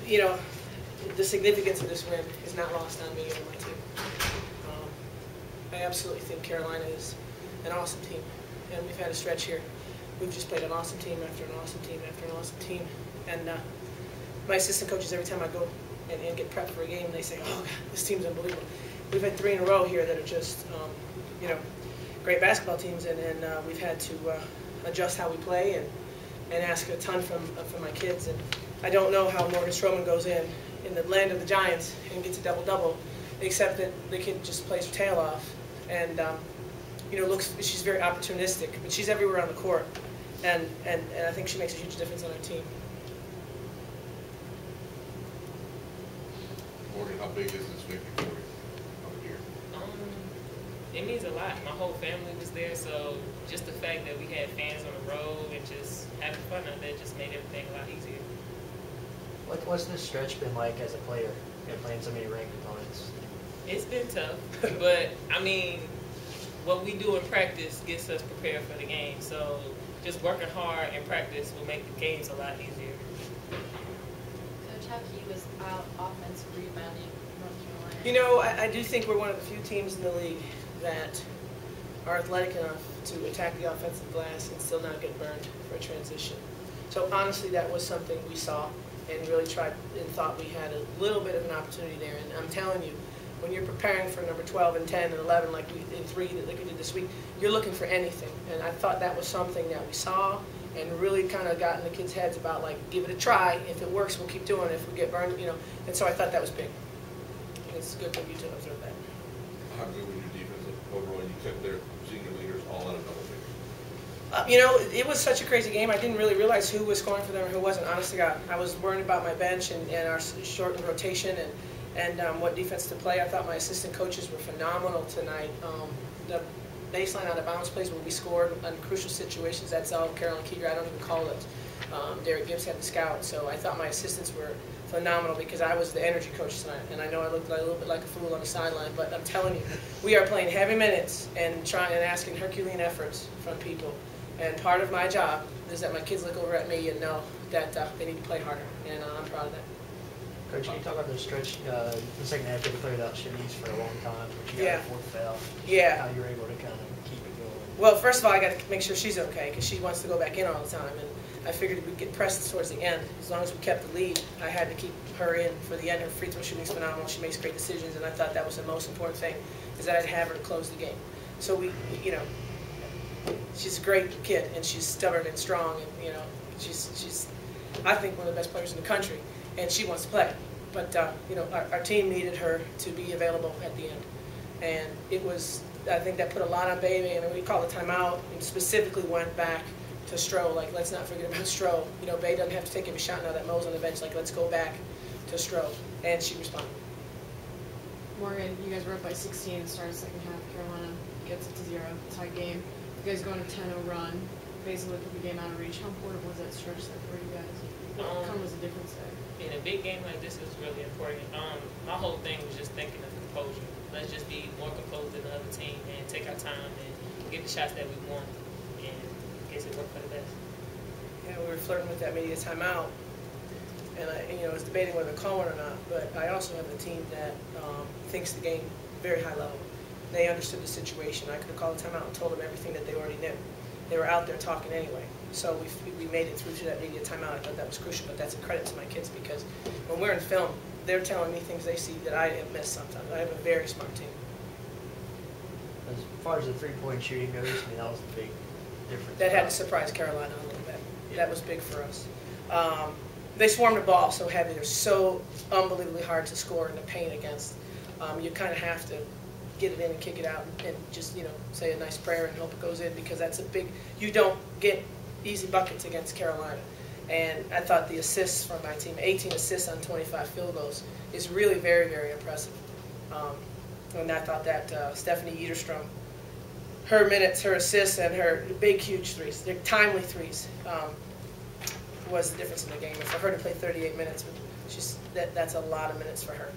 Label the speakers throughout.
Speaker 1: you know, the significance of this win is not lost on me or my team. I absolutely think Carolina is an awesome team, and we've had a stretch here. We've just played an awesome team after an awesome team after an awesome team, and my assistant coaches, every time I go and get prepped for a game, they say, "Oh God, this team's unbelievable." We've had 3 in a row here that are just, you know, great basketball teams, and we've had to adjust how we play and ask a ton from my kids. And I don't know how Morgan Stroman goes in the land of the Giants and gets a double-double, except that the kid just plays her tail off. And you know, she's very opportunistic, but she's everywhere on the court, and I think she makes a huge difference on our team.
Speaker 2: Morgan, how big is this victory for you over here?
Speaker 3: It means a lot. My whole family was there, so just the fact that we had fans on the road and just having fun out there just made everything a lot easier.
Speaker 4: What's this stretch been like as a player, playing so many ranked opponents?
Speaker 3: It's been tough, but I mean, what we do in practice gets us prepared for the game. So just working hard in practice will make the games a lot easier.
Speaker 5: Coach, how key was offensive rebounding in North Carolina?
Speaker 1: You know, I do think we're one of the few teams in the league that are athletic enough to attack the offensive glass and still not get burned for a transition. So honestly, that was something we saw and really tried and thought we had a little bit of an opportunity there. And I'm telling you, when you're preparing for number 12 and 10 and 11 like we in 3 like we did this week, you're looking for anything. And I thought that was something that we saw and really kind of got in the kids' heads about, like, give it a try. If it works, we'll keep doing it. If we get burned, you know. And so I thought that was big. And it's good for you to observe that.
Speaker 2: How good was your defense overall? You kept their senior leaders all out of double figures.
Speaker 1: You know, it was such a crazy game. I didn't really realize who was scoring for them or who wasn't. Honestly, I was worried about my bench and our shortened rotation and what defense to play. I thought my assistant coaches were phenomenal tonight. The baseline out of bounds plays where we scored on crucial situations, that's all Carolyn Keeger. I don't even call it. Derek Gibbs had the scout. So I thought my assistants were phenomenal because I was the energy coach tonight. And I know I looked like a little bit like a fool on the sideline, but I'm telling you, we are playing heavy minutes and trying and asking Herculean efforts from people. And part of my job is that my kids look over at me and know that they need to play harder, and I'm proud of that.
Speaker 4: Coach, can you talk about the stretch in the second half? They played without Shanice for a long time, but you got a 4th foul.
Speaker 1: Yeah.
Speaker 4: How you were able to kind of keep it going?
Speaker 1: Well, first of all, I got to make sure she's okay because she wants to go back in all the time, and I figured we'd get pressed towards the end. As long as we kept the lead, I had to keep her in for the end. Her free throw shooting is phenomenal. She makes great decisions, and I thought that was the most important thing, is that I'd have her to close the game. So we, you know, she's a great kid, and she's stubborn and strong, and you know, she's I think one of the best players in the country, and she wants to play. But you know, our team needed her to be available at the end, and it was, I think that put a lot on Baby. I mean, we called a timeout and specifically went back to Stroh, like, let's not forget about Stroh. You know, Bay doesn't have to take every shot now that Mo's on the bench. Like, let's go back to Stroh, and she responded.
Speaker 6: Morgan, you guys were up by 16 and started the second half. Carolina gets it to 0, tied game. You guys go on a 10-0 run, basically put the game out of reach. How important was that stretch there for you guys? What kind of was the difference there?
Speaker 3: In a big game like this, it was really important. My whole thing was just thinking of composure. Let's just be more composed than the other team and take our time and get the shots that we want. And I guess it worked for the best.
Speaker 1: Yeah, we were flirting with that media timeout, and I was debating whether to call one or not. But I also have a team that thinks the game very high level. They understood the situation. I could have called a timeout and told them everything that they already knew. They were out there talking anyway. So we made it through to that media timeout. I thought that was crucial, but that's a credit to my kids because when we're in film, they're telling me things they see that I have missed sometimes. I have a very smart team.
Speaker 4: As far as the three-point shooting goes, I mean, that was the big difference.
Speaker 1: That had to surprise Carolina a little bit. Yeah. That was big for us. They swarmed the ball so heavy. They're so unbelievably hard to score in the paint against. You kind of have to get it in and kick it out and just, you know, say a nice prayer and hope it goes in because that's a big, you don't get easy buckets against Carolina. And I thought the assists from my team, 18 assists on 25 field goals, is really very, very impressive. And I thought that Stephanie Eaterstrom, her minutes, her assists, and her big, huge threes, their timely threes, was the difference in the game. And for her to play 38 minutes, that's a lot of minutes for her.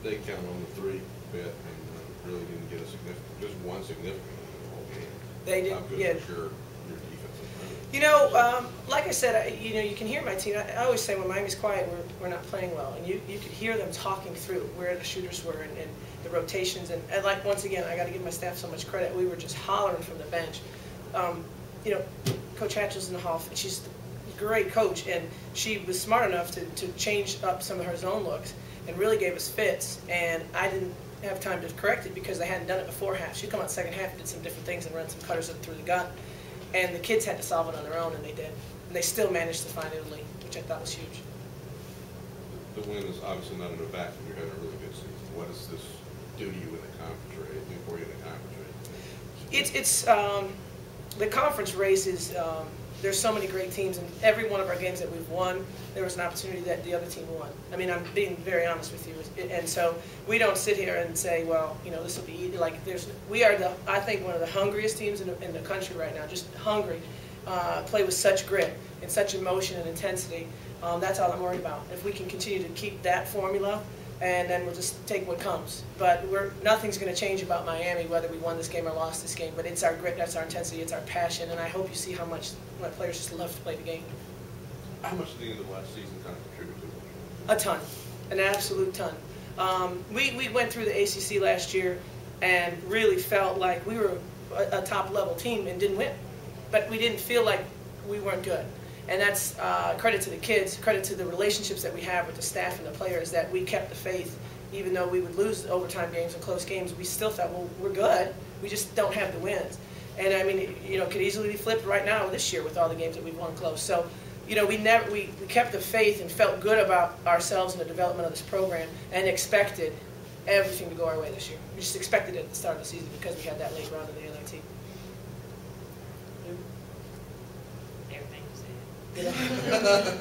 Speaker 2: They counted on the 3 bit and really didn't get a significant, just one significant one in the whole game.
Speaker 1: They did,
Speaker 2: How good
Speaker 1: yeah.
Speaker 2: was your defensive play?
Speaker 1: You know, like I said, you can hear my team. I always say when Miami's quiet, we're not playing well, and you could hear them talking through where the shooters were and the rotations. And like once again, I got to give my staff so much credit. We were just hollering from the bench. You know, Coach Hatchell's in the hall, and she's a great coach, and she was smart enough to change up some of her zone looks and really gave us fits. And I didn't have time to correct it because they hadn't done it before half. She'd come out second half, did some different things, and run some cutters up through the gut. And the kids had to solve it on their own, and they did. And they still managed to find Italy, which I thought was huge.
Speaker 2: The win is obviously not in a vacuum. You're having a really good season. What does this do to you in the conference or anything for you in the conference race?
Speaker 1: It's the conference race is, there's so many great teams, and every one of our games that we've won, there was an opportunity that the other team won. I mean, I'm being very honest with you. And so we don't sit here and say, well, you know, this will be easy. Like, we are, I think, one of the hungriest teams in the country right now, just hungry. Play with such grit and such emotion and intensity. That's all I'm worried about. If we can continue to keep that formula, and then we'll just take what comes. But nothing's going to change about Miami, whether we won this game or lost this game. But it's our grit, that's our intensity, it's our passion, and I hope you see how much my players just love to play the game.
Speaker 2: How much did the end of last season kind of contribute to it?
Speaker 1: A ton, an absolute ton. We went through the ACC last year and really felt like we were a top-level team and didn't win. But we didn't feel like we weren't good. And that's credit to the kids, credit to the relationships that we have with the staff and the players, that we kept the faith. Even though we would lose overtime games and close games, we still thought, well, we're good. We just don't have the wins. And I mean, you know, it could easily be flipped right now this year with all the games that we've won close. So, you know, we kept the faith and felt good about ourselves and the development of this program, and expected everything to go our way this year. We just expected it at the start of the season because we had that late round in the NIT.
Speaker 3: Everything you said.
Speaker 1: Yeah.